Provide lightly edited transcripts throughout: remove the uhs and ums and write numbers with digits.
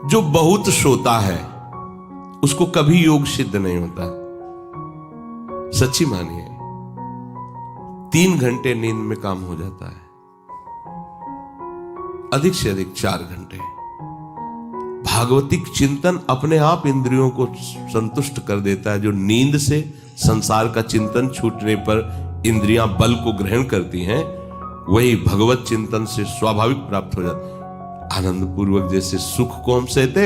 जो बहुत सोता है उसको कभी योग सिद्ध नहीं होता। सच्ची मानिए, 3 घंटे नींद में काम हो जाता है, अधिक से अधिक 4 घंटे। भागवतिक चिंतन अपने आप इंद्रियों को संतुष्ट कर देता है। जो नींद से संसार का चिंतन छूटने पर इंद्रियां बल को ग्रहण करती हैं, वही भगवत चिंतन से स्वाभाविक प्राप्त हो जाता है। आनंद पूर्वक जैसे सुख को हम सहते,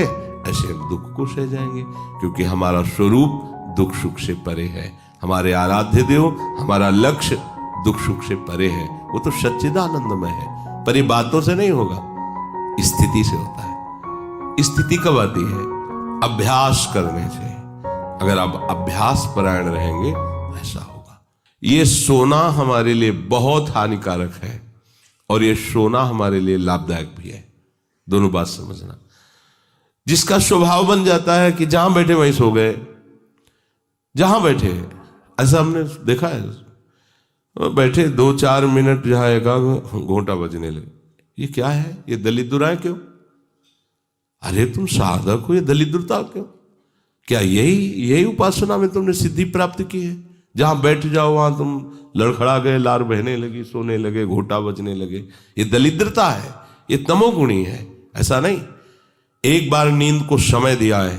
ऐसे हम दुख को सह जाएंगे, क्योंकि हमारा स्वरूप दुख सुख से परे है। हमारे आराध्य देव, हमारा लक्ष्य दुख सुख से परे है। वो तो सच्चिदानंदमय है, पर ये बातों से नहीं होगा, स्थिति से होता है। स्थिति कब आती है? अभ्यास करने से। अगर आप अभ्यास परायण रहेंगे ऐसा होगा। ये सोना हमारे लिए बहुत हानिकारक है और ये सोना हमारे लिए लाभदायक भी है। दोनों बात समझना। जिसका स्वभाव बन जाता है कि जहां बैठे वहीं सो गए, जहां बैठे, ऐसा हमने देखा है। बैठे 2-4 मिनट जहां एकाग्र, घोंटा बजने लगे। ये क्या है? ये दलिद्र क्यों? अरे तुम साधक हो, ये दलिद्रता क्यों? क्या यही उपासना में तुमने सिद्धि प्राप्त की है? जहां बैठ जाओ वहां तुम लड़खड़ा गए, लार बहने लगी, सोने लगे, घोटा बजने लगे। ये दलिद्रता है, ये तमोगुणी है। ऐसा नहीं। एक बार नींद को समय दिया है,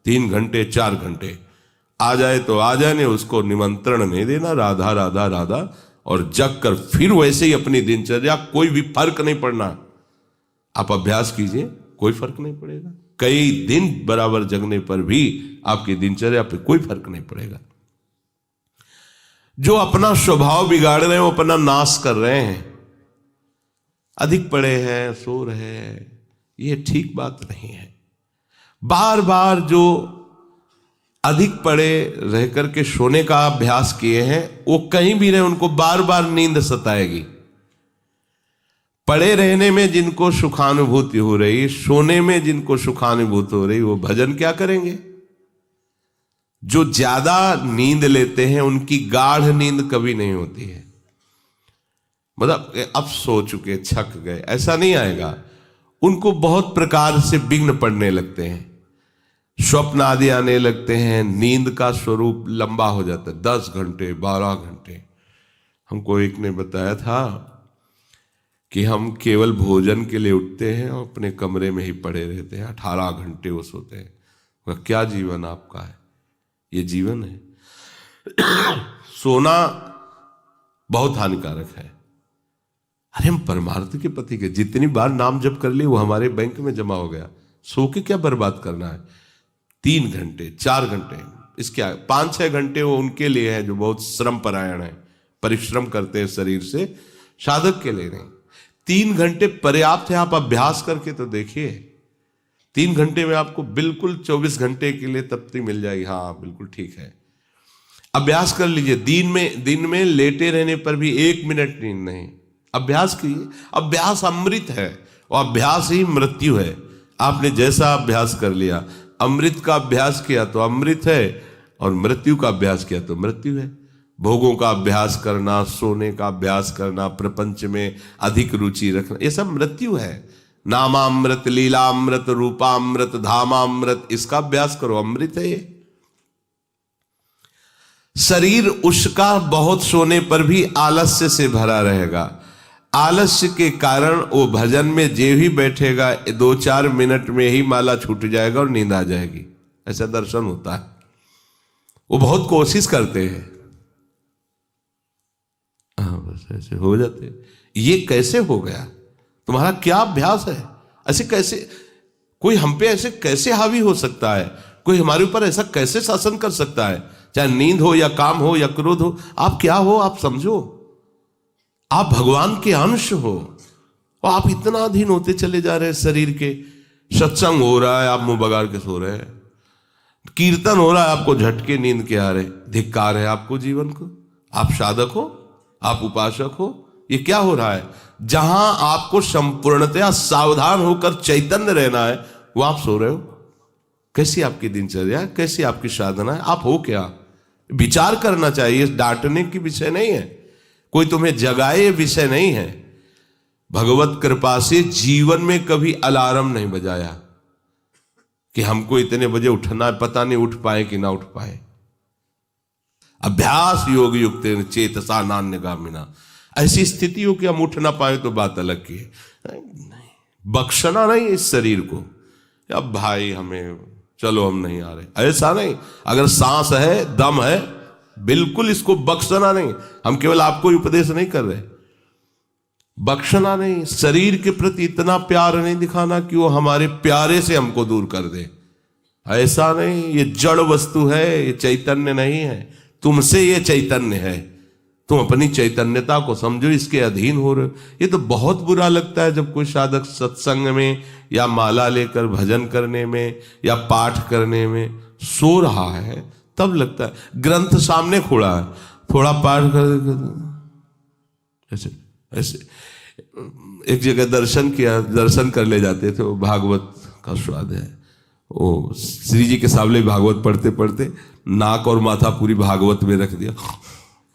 3 घंटे 4 घंटे, आ जाए तो आ जाए, नहीं उसको निमंत्रण नहीं देना, राधा राधा राधा, और जग कर फिर वैसे ही अपनी दिनचर्या। कोई भी फर्क नहीं पड़ना। आप अभ्यास कीजिए, कोई फर्क नहीं पड़ेगा। कई दिन बराबर जगने पर भी आपकी दिनचर्या पे कोई फर्क नहीं पड़ेगा। जो अपना स्वभाव बिगाड़ रहे हैं वो अपना नाश कर रहे हैं। अधिक पड़े हैं, सो रहे हैं, ये ठीक बात नहीं है। बार बार जो अधिक पड़े रह करके सोने का अभ्यास किए हैं, वो कहीं भी रहे, उनको बार बार नींद सताएगी। पड़े रहने में जिनको सुखानुभूति हो रही, सोने में जिनको सुखानुभूति हो रही, वो भजन क्या करेंगे? जो ज्यादा नींद लेते हैं उनकी गाढ़ नींद कभी नहीं होती है। मतलब अब सो चुके, थक गए, ऐसा नहीं आएगा। उनको बहुत प्रकार से विघ्न पड़ने लगते हैं, स्वप्न आदि आने लगते हैं, नींद का स्वरूप लंबा हो जाता है, 10 घंटे 12 घंटे। हमको एक ने बताया था कि हम केवल भोजन के लिए उठते हैं और अपने कमरे में ही पड़े रहते हैं, 18 घंटे वो सोते हैं। वह क्या जीवन आपका है? ये जीवन है? सोना बहुत हानिकारक है। अरे हम परमार्थ के पति के जितनी बार नाम जप कर लिए वो हमारे बैंक में जमा हो गया। सो के क्या बर्बाद करना है? 3 घंटे 4 घंटे, इसके 5-6 घंटे वो उनके लिए है जो बहुत श्रम परायण है, परिश्रम करते हैं शरीर से, साधक के लिए नहीं। 3 घंटे पर्याप्त है। आप अभ्यास करके तो देखिए, 3 घंटे में आपको बिल्कुल 24 घंटे के लिए तृप्ति मिल जाएगी। हाँ बिल्कुल ठीक है, अभ्यास कर लीजिए। दिन में लेटे रहने पर भी 1 मिनट नींद नहीं। अभ्यास कीजिए। अभ्यास अमृत है और अभ्यास ही मृत्यु है। आपने जैसा अभ्यास कर लिया, अमृत का अभ्यास किया तो अमृत है, और मृत्यु का अभ्यास किया तो मृत्यु है। भोगों का अभ्यास करना, सोने का अभ्यास करना, प्रपंच में अधिक रुचि रखना, ये सब मृत्यु है। नामामृत, लीलामृत, रूपामृत, धामामृत, इसका अभ्यास करो, अमृत है ये। शरीर उसका बहुत सोने पर भी आलस्य से भरा रहेगा। आलस्य के कारण वो भजन में जे भी बैठेगा 2-4 मिनट में ही माला छूट जाएगा और नींद आ जाएगी। ऐसा दर्शन होता है। वो बहुत कोशिश करते हैं, बस ऐसे हो जाते। ये कैसे हो गया? तुम्हारा क्या अभ्यास है? ऐसे कैसे कोई हम पे ऐसे कैसे हावी हो सकता है? कोई हमारे ऊपर ऐसा कैसे शासन कर सकता है? चाहे नींद हो या काम हो या क्रोध हो, आप क्या हो आप समझो। आप भगवान के अंश हो और आप इतना अधीन होते चले जा रहे हैं शरीर के। सत्संग हो रहा है, आप मुंह बगाड़ के सो रहे हैं। कीर्तन हो रहा है, आपको झटके नींद के आ रहे। धिक्कार है आपको जीवन को। आप साधक हो, आप उपासक हो, ये क्या हो रहा है? जहां आपको संपूर्णतया सावधान होकर चैतन्य रहना है, वो आप सो रहे हो। कैसी आपकी दिनचर्या, कैसी आपकी साधना है? आप हो क्या? विचार करना चाहिए। डांटने की विषय नहीं है, कोई तुम्हें जगाए विषय नहीं है। भगवत कृपा से जीवन में कभी अलार्म नहीं बजाया, कि हमको इतने बजे उठना है, पता नहीं उठ पाए कि ना उठ पाए। अभ्यास योग युक्त चेतसा नान्यगामिना, ऐसी स्थिति हो कि हम उठ ना पाए तो बात अलग की है। नहीं, बख्शना नहीं इस शरीर को, अब भाई हमें चलो हम नहीं आ रहे, ऐसा नहीं। अगर सांस है, दम है, बिल्कुल इसको बख्शना नहीं। हम केवल आपको उपदेश नहीं कर रहे, बख्शना नहीं। शरीर के प्रति इतना प्यार नहीं दिखाना कि वो हमारे प्यारे से हमको दूर कर दे, ऐसा नहीं। ये जड़ वस्तु है, ये चैतन्य नहीं है। तुमसे ये चैतन्य है, तुम अपनी चैतन्यता को समझो, इसके अधीन हो रहे हो। ये तो बहुत बुरा लगता है जब कोई साधक सत्संग में या माला लेकर भजन करने में या पाठ करने में सो रहा है, तब लगता है। ग्रंथ सामने खोला है, थोड़ा पाठ कर, ऐसे ऐसे। एक जगह दर्शन किया, दर्शन कर ले जाते थे, वो भागवत का स्वाद है। वो श्री जी के सामने भागवत पढ़ते पढ़ते नाक और माथा पूरी भागवत में रख दिया,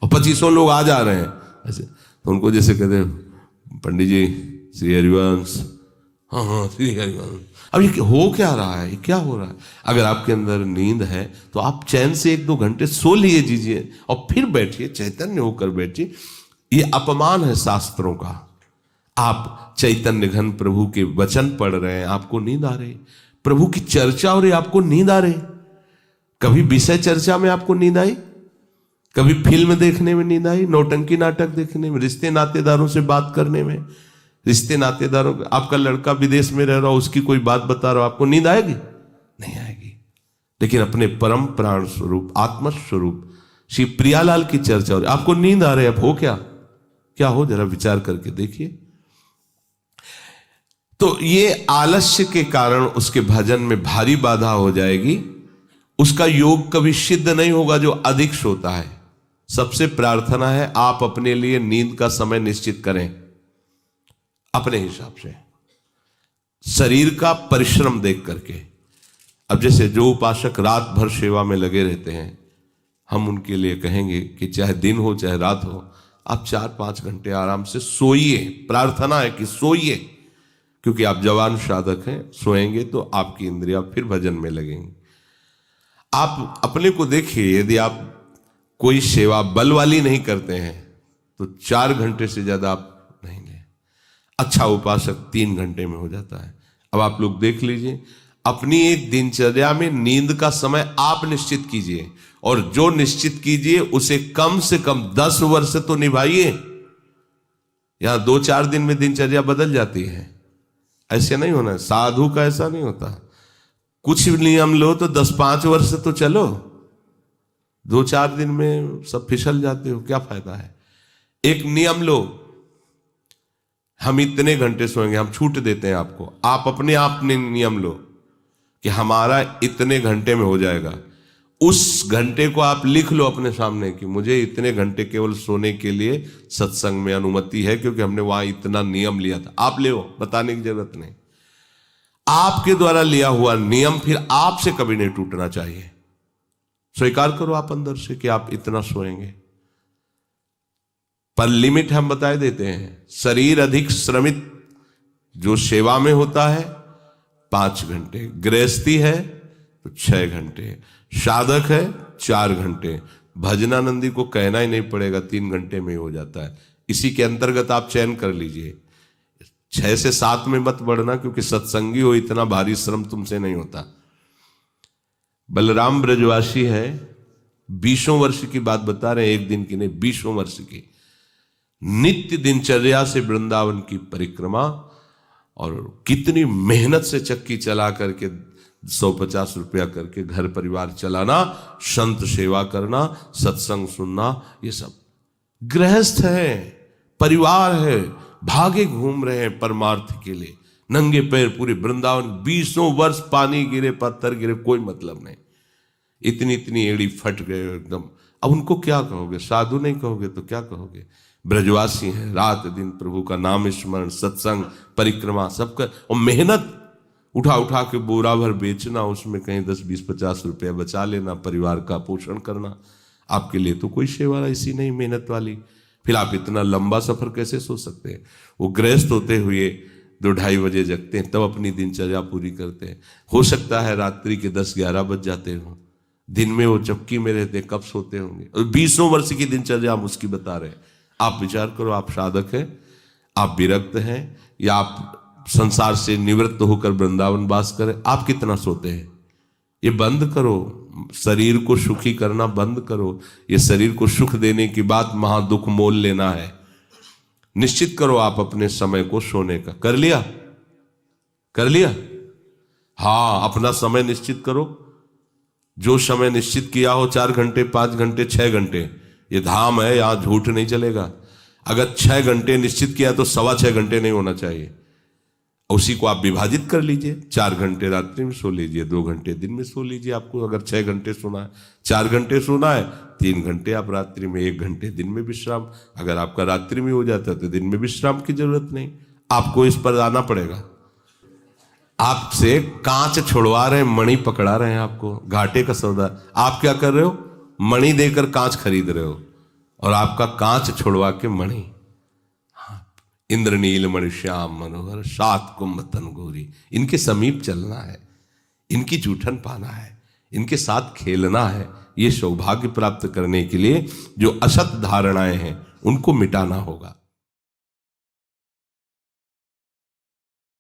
और 2500 लोग आ जा रहे हैं ऐसे। तो उनको जैसे कहते हैं, पंडित जी श्री हरिवंश, हाँ हाँ श्री हरिवंश। अब ये हो क्या रहा है, ये क्या हो रहा है? अगर आपके अंदर नींद है तो आप चैन से 1-2 घंटे सो लिए दीजिए और फिर बैठिए, चैतन्य होकर बैठिए। ये अपमान है शास्त्रों का। आप चैतन्य घन प्रभु के वचन पढ़ रहे हैं, आपको नींद आ रही, प्रभु की चर्चा हो रही, आपको नींद आ रही। कभी विषय चर्चा में आपको नींद आई? कभी फिल्म देखने में नींद आई? नौटंकी नाटक देखने में, रिश्ते नातेदारों से बात करने में, रिश्ते नातेदारों, आपका लड़का विदेश में रह रहा हो, उसकी कोई बात बता रहा हो, आपको नींद आएगी? नहीं आएगी। लेकिन अपने परम प्राण स्वरूप आत्म स्वरूप श्री प्रियालाल की चर्चा हो रही, आपको नींद आ रही है। अब हो क्या हो, जरा विचार करके देखिए। तो ये आलस्य के कारण उसके भजन में भारी बाधा हो जाएगी। उसका योग कभी सिद्ध नहीं होगा जो अधिक सोता है। सबसे प्रार्थना है, आप अपने लिए नींद का समय निश्चित करें अपने हिसाब से, शरीर का परिश्रम देख करके। अब जैसे जो उपासक रात भर सेवा में लगे रहते हैं, हम उनके लिए कहेंगे कि चाहे दिन हो चाहे रात हो, आप 4-5 घंटे आराम से सोइए। प्रार्थना है कि सोइए, क्योंकि आप जवान साधक हैं, सोएंगे तो आपकी इंद्रियां फिर भजन में लगेंगी। आप अपने को देखिए, यदि आप कोई सेवा बल वाली नहीं करते हैं तो 4 घंटे से ज्यादा आप नहीं लें। अच्छा उपासक 3 घंटे में हो जाता है। अब आप लोग देख लीजिए, अपनी एक दिनचर्या में नींद का समय आप निश्चित कीजिए, और जो निश्चित कीजिए उसे कम से कम 10 वर्ष तो निभाइए। यहां 2-4 दिन में दिनचर्या बदल जाती है, ऐसे नहीं होना। साधु का ऐसा नहीं होता। कुछ नियम लो तो 10-5 वर्ष तो चलो, 2-4 दिन में सब फिसल जाते हो, क्या फायदा है? एक नियम लो, हम इतने घंटे सोएंगे, हम छूट देते हैं आपको। आप अपने आप ने नियम लो कि हमारा इतने घंटे में हो जाएगा। उस घंटे को आप लिख लो अपने सामने कि मुझे इतने घंटे केवल सोने के लिए सत्संग में अनुमति है, क्योंकि हमने वहां इतना नियम लिया था। आप ले, बताने की जरूरत नहीं। आपके द्वारा लिया हुआ नियम फिर आपसे कभी नहीं टूटना चाहिए। स्वीकार करो आप अंदर से कि आप इतना सोएंगे, पर लिमिट हम बता देते हैं। शरीर अधिक श्रमित जो सेवा में होता है 5 घंटे, गृहस्थी है तो 6 घंटे, साधक है 4 घंटे। भजनानंदी को कहना ही नहीं पड़ेगा, 3 घंटे में हो जाता है। इसी के अंतर्गत आप चयन कर लीजिए। 6 से 7 में मत बढ़ना, क्योंकि सत्संगी हो, इतना भारी श्रम तुमसे नहीं होता। बलराम ब्रजवासी है, 20 वर्ष की बात बता रहे हैं, एक दिन की नहीं, 20 वर्ष की नित्य दिनचर्या से वृंदावन की परिक्रमा, और कितनी मेहनत से चक्की चला करके 150 रुपया करके घर परिवार चलाना, संत सेवा करना, सत्संग सुनना, ये सब गृहस्थ है, परिवार है, भागे घूम रहे हैं परमार्थ के लिए, नंगे पैर पूरे वृंदावन। 20 वर्ष पानी गिरे, पत्थर गिरे, कोई मतलब नहीं। इतनी इतनी एड़ी फट गए एकदम। अब उनको क्या कहोगे? साधु नहीं कहोगे तो क्या कहोगे? ब्रजवासी हैं, रात दिन प्रभु का नाम स्मरण, सत्संग, परिक्रमा सब कर, और मेहनत उठा उठा के बोरा भर बेचना, उसमें कहीं 10, 20, 50 रुपया बचा लेना, परिवार का पोषण करना। आपके लिए तो कोई सेवा ऐसी नहीं मेहनत वाली, फिर आप इतना लंबा सफर कैसे सोच सकते हैं? वो गृहस्थ होते हुए 2-2:30 बजे जगते हैं, तब अपनी दिनचर्या पूरी करते हैं। हो सकता है रात्रि के 10-11 बज जाते हो, दिन में वो चौकी में रहते, कब सोते होंगे। और 20 वर्ष की दिनचर्या हम उसकी बता रहे हैं। आप विचार करो, आप साधक हैं, आप विरक्त हैं, या आप संसार से निवृत्त होकर वृंदावन वास करें, आप कितना सोते हैं? ये बंद करो, शरीर को सुखी करना बंद करो। ये शरीर को सुख देने की बात महादुख मोल लेना है। निश्चित करो आप अपने समय को सोने का। कर लिया? कर लिया? हाँ, अपना समय निश्चित करो। जो समय निश्चित किया हो, 4 घंटे, 5 घंटे, 6 घंटे, ये धाम है, यहां झूठ नहीं चलेगा। अगर 6 घंटे निश्चित किया तो 6.25 घंटे नहीं होना चाहिए। उसी को आप विभाजित कर लीजिए। 4 घंटे रात्रि में सो लीजिए, 2 घंटे दिन में सो लीजिए। आपको अगर 6 घंटे सोना है, 4 घंटे सोना है, 3 घंटे आप रात्रि में, 1 घंटे दिन में विश्राम। अगर आपका रात्रि में हो जाता है तो दिन में विश्राम की जरूरत नहीं। आपको इस पर आना पड़ेगा। आपसे कांच छुड़वा रहे हैं, मणि पकड़ा रहे हैं आपको, घाटे का सौदा। आप क्या कर रहे हो? मणि देकर कांच खरीद रहे हो, और आपका कांच छुड़वा के मणि। इंद्रनील मणि श्याम मनोहर 7 कुंभ तन गोरी, इनके समीप चलना है, इनकी जूठन पाना है, इनके साथ खेलना है। ये सौभाग्य प्राप्त करने के लिए जो असत धारणाएं हैं उनको मिटाना होगा।